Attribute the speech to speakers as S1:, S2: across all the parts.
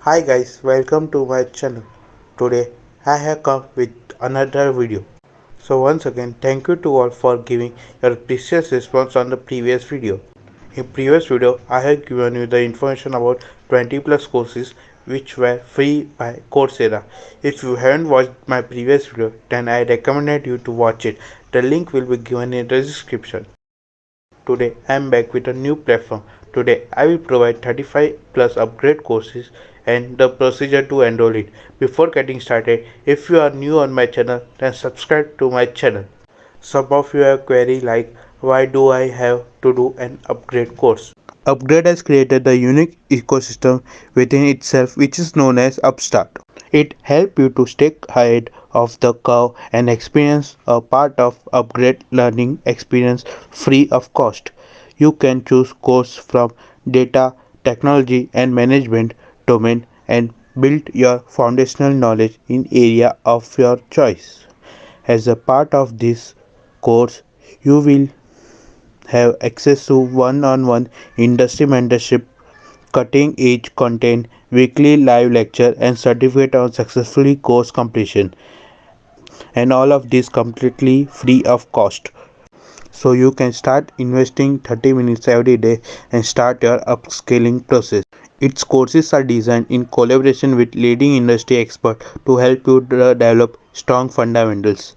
S1: Hi guys, welcome to my channel. Today I have come with another video. So once again, thank you to all for giving your precious response on the previous video. In previous video, I have given you the information about 20 plus courses which were free by Coursera. If you haven't watched my previous video, then I recommend you to watch it. The link will be given in the description. Today I am back with a new platform. Today I will provide 35 plus upgrade courses and the procedure to enroll it. Before getting started, if you are new on my channel, then subscribe to my channel. Some of you have query like why do I have to do an upgrade course? Upgrade has created the unique ecosystem within itself which is known as Upstart. It helps you to stay ahead of the curve and experience a part of upgrade learning experience free of cost. You can choose course from data, technology and management domain and build your foundational knowledge in area of your choice. As a part of this course, you will have access to one-on-one industry mentorship, cutting-edge content, weekly live lecture, and certificate on successfully course completion. And all of this completely free of cost. So you can start investing 30 minutes every day and start your upscaling process. Its courses are designed in collaboration with leading industry experts to help you develop strong fundamentals.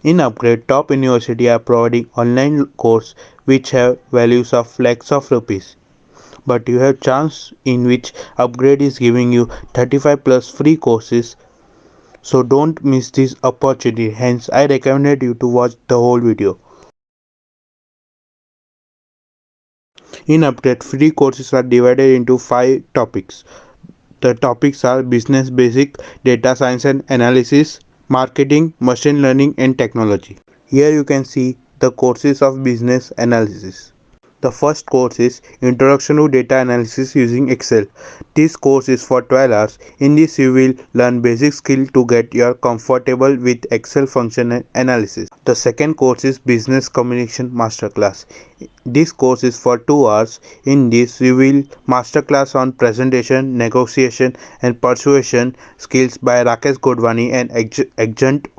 S1: In Upgrade, top universities are providing online courses which have values of lakhs of rupees. But you have chance in which Upgrade is giving you 35 plus free courses. So don't miss this opportunity. Hence, I recommend you to watch the whole video. In Upgrade, free courses are divided into 5 topics. The topics are business basic, data science and analysis, marketing, machine learning and technology. Here you can see the courses of business analysis. The first course is Introduction to Data Analysis using Excel. This course is for 12 hours. In this you will learn basic skill to get your comfortable with Excel function and analysis. The second course is Business Communication Masterclass. This course is for 2 hours. In this you will masterclass on presentation, negotiation and persuasion skills by Rakesh Godwani and adjunct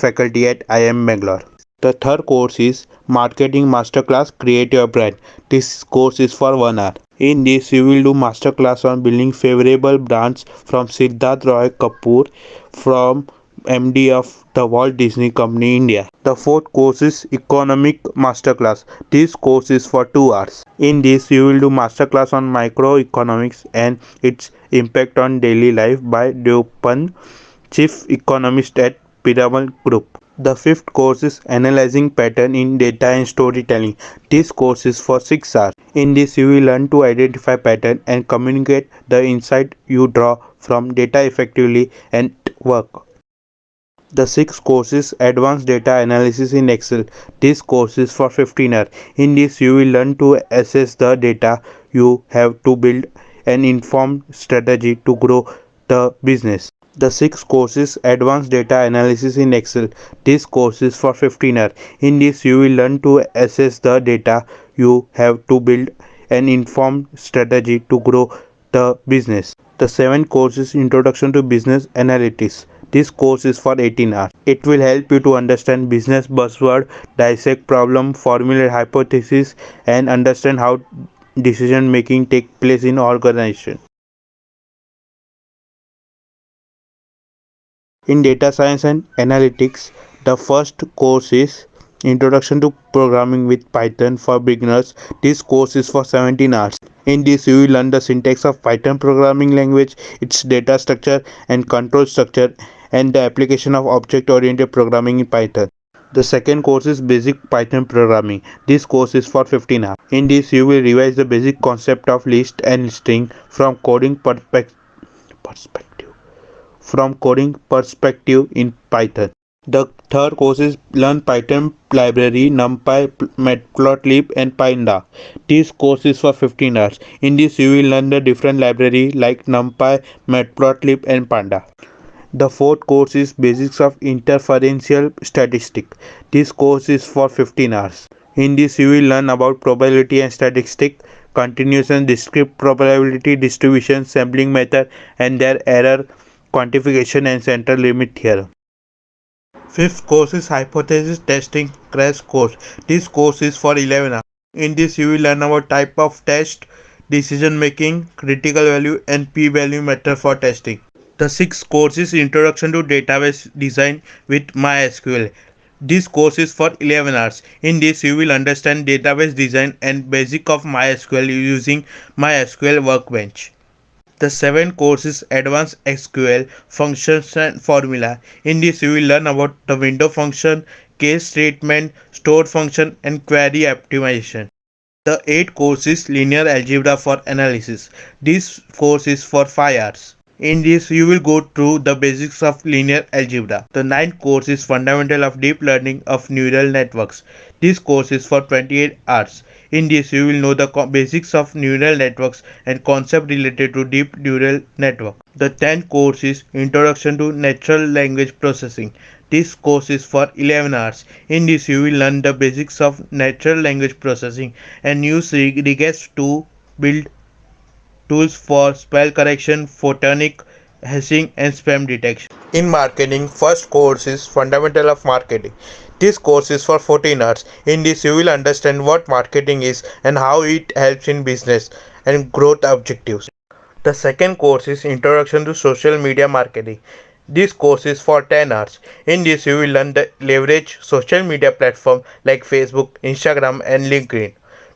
S1: faculty at IIM Bangalore. The third course is Marketing Masterclass Create Your Brand. This course is for 1 hour. In this, you will do masterclass on building favorable brands from Siddharth Roy Kapoor from MD of the Walt Disney Company India. The fourth course is Economic Masterclass. This course is for 2 hours. In this, you will do masterclass on microeconomics and its impact on daily life by Deopan, Chief Economist at Piramal Group. The fifth course is Analyzing Pattern in Data and Storytelling. This course is for 6 hours. In this, you will learn to identify pattern and communicate the insight you draw from data effectively and work. The sixth course is Advanced Data Analysis in Excel. This course is for 15 hours. In this, you will learn to assess the data you have to build an informed strategy to grow the business. The sixth course is Advanced Data Analysis in Excel. This course is for 15 hours. In this, you will learn to assess the data you have to build an informed strategy to grow the business. The seventh course is Introduction to Business Analytics. This course is for 18 hours. It will help you to understand business buzzword, dissect problem, formulate hypothesis, and understand how decision making takes place in organization. In data science and analytics, the first course is Introduction to Programming with Python for Beginners. This course is for 17 hours. In this, you will learn the syntax of Python programming language, its data structure and control structure, and the application of object-oriented programming in Python. The second course is Basic Python Programming. This course is for 15 hours. In this, you will revise the basic concept of list and string from coding perspective in Python. The third course is Learn Python Library, NumPy, Matplotlib and Panda. This course is for 15 hours. In this, you will learn the different library like NumPy, Matplotlib and Panda. The fourth course is Basics of Inferential Statistics. This course is for 15 hours. In this, you will learn about probability and statistics, continuous and discrete probability distribution, sampling method, and their error quantification and central limit theorem. Fifth course is hypothesis testing crash course. This course is for 11 hours. In this you will learn about type of test, decision making, critical value and p-value method for testing. The sixth course is Introduction to Database Design with MySQL. This course is for 11 hours. In this you will understand database design and basic of MySQL using MySQL Workbench. The seventh course is Advanced SQL Functions and Formula. In this you will learn about the window function, case statement, stored function and query optimization. The eighth course is Linear Algebra for Analysis. This course is for 5 hours. In this you will go through the basics of linear algebra. The ninth course is Fundamental of Deep Learning of Neural Networks. This course is for 28 hours. In this you will know the basics of neural networks and concepts related to deep neural network. The 10th course is Introduction to Natural Language Processing. This course is for 11 hours. In this you will learn the basics of natural language processing and use regex to build tools for spell correction, photonic hashing and spam detection. In marketing, first course is Fundamental of Marketing. This course is for 14 hours. In this you will understand what marketing is and how it helps in business and growth objectives. The second course is Introduction to Social Media Marketing. This course is for 10 hours. In this you will learn the leverage social media platform like Facebook, Instagram and LinkedIn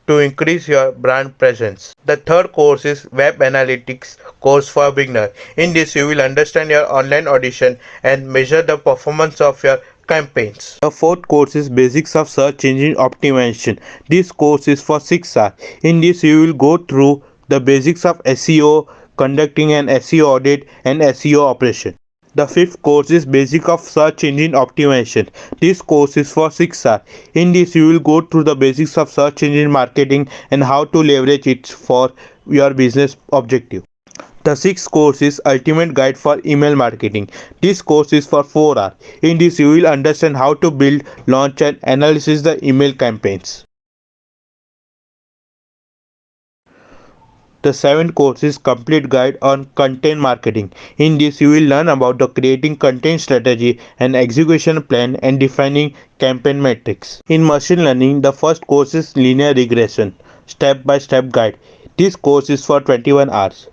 S1: to increase your brand presence. The third course is Web Analytics course for beginner. In this you will understand your online audition and measure the performance of your campaigns. The fourth course is Basics of Search Engine Optimization. This course is for 6 hours. In this you will go through the basics of SEO, conducting an SEO audit and SEO operation. The fifth course is Basic of Search Engine Optimization. This course is for 6 hours. In this you will go through the basics of search engine marketing and how to leverage it for your business objective. The sixth course is Ultimate Guide for Email Marketing. This course is for 4 hours. In this you will understand how to build, launch and analyze the email campaigns. The seventh course is Complete Guide on Content Marketing. In this you will learn about the creating content strategy and execution plan and defining campaign metrics. In machine learning, the first course is Linear Regression Step-by-Step Guide. This course is for 21 hours.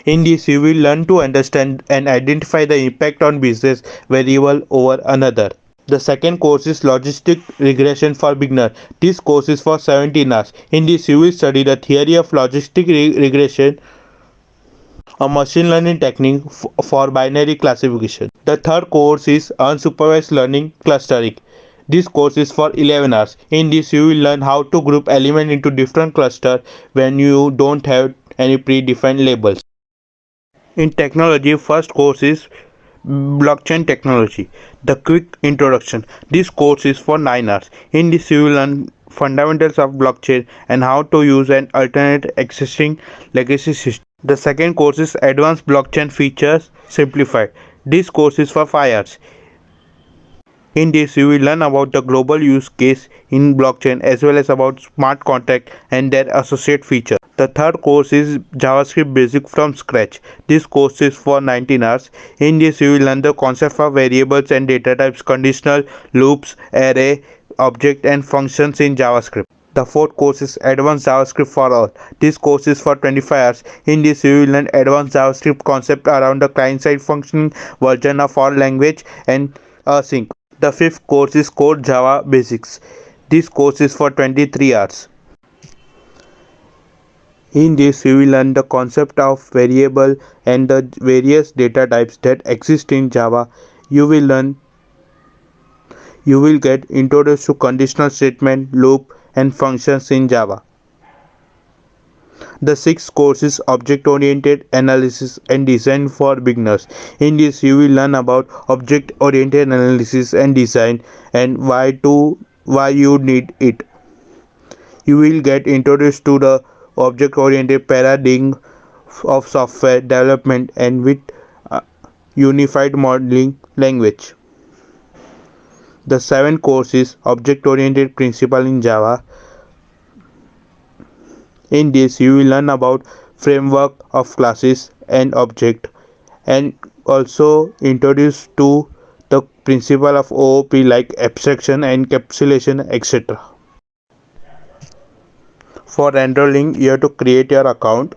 S1: In this you will learn to understand and identify the impact on business variable over another. The second course is Logistic Regression for Beginner. This course is for 17 hours. In this you will study the theory of logistic regression, a machine learning technique for binary classification. The third course is Unsupervised Learning Clustering. This course is for 11 hours. In this you will learn how to group elements into different clusters when you don't have any predefined labels. In technology, first course is Blockchain Technology. The Quick Introduction. This course is for 9 hours. In this you will learn fundamentals of blockchain and how to use an alternate existing legacy system. The second course is Advanced Blockchain Features Simplified. This course is for 5 hours. In this you will learn about the global use case in blockchain as well as about smart contract and their associate features. The third course is JavaScript Basic from Scratch. This course is for 19 hours. In this you will learn the concept of variables and data types, conditional, loops, array, object and functions in JavaScript. The fourth course is Advanced JavaScript for All. This course is for 25 hours. In this you will learn advanced JavaScript concept around the client-side functioning version of all language and async. The fifth course is Core Java Basics. This course is for 23 hours. In this you will learn the concept of variable and the various data types that exist in Java. You will get introduced to conditional statement, loop and functions in Java. The sixth course is Object-Oriented Analysis and Design for Beginners. In this you will learn about object-oriented analysis and design and why you need it. You will get introduced to the object-oriented paradigm of software development and with unified modeling language. The seventh course is Object-Oriented Principle in Java. In this, you will learn about framework of classes and object, and also introduce to the principle of OOP like abstraction, encapsulation, etc. For enrolling, you have to create your account.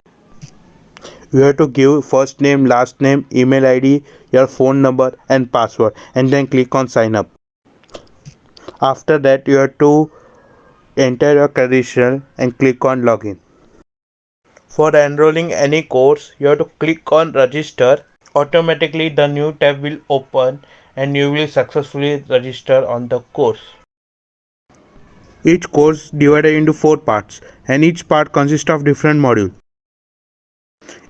S1: You have to give first name, last name, email ID, your phone number and password, and then click on sign up. After that, you have to enter your credential and click on login. For enrolling any course, you have to click on register. Automatically the new tab will open and you will successfully register on the course. Each course divided into 4 parts, and each part consists of different modules.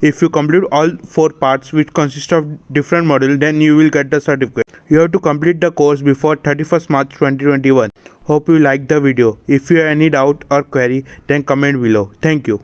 S1: If you complete all 4 parts which consist of different modules, then you will get the certificate. You have to complete the course before 31st March 2021. Hope you liked the video. If you have any doubt or query, then comment below. Thank you.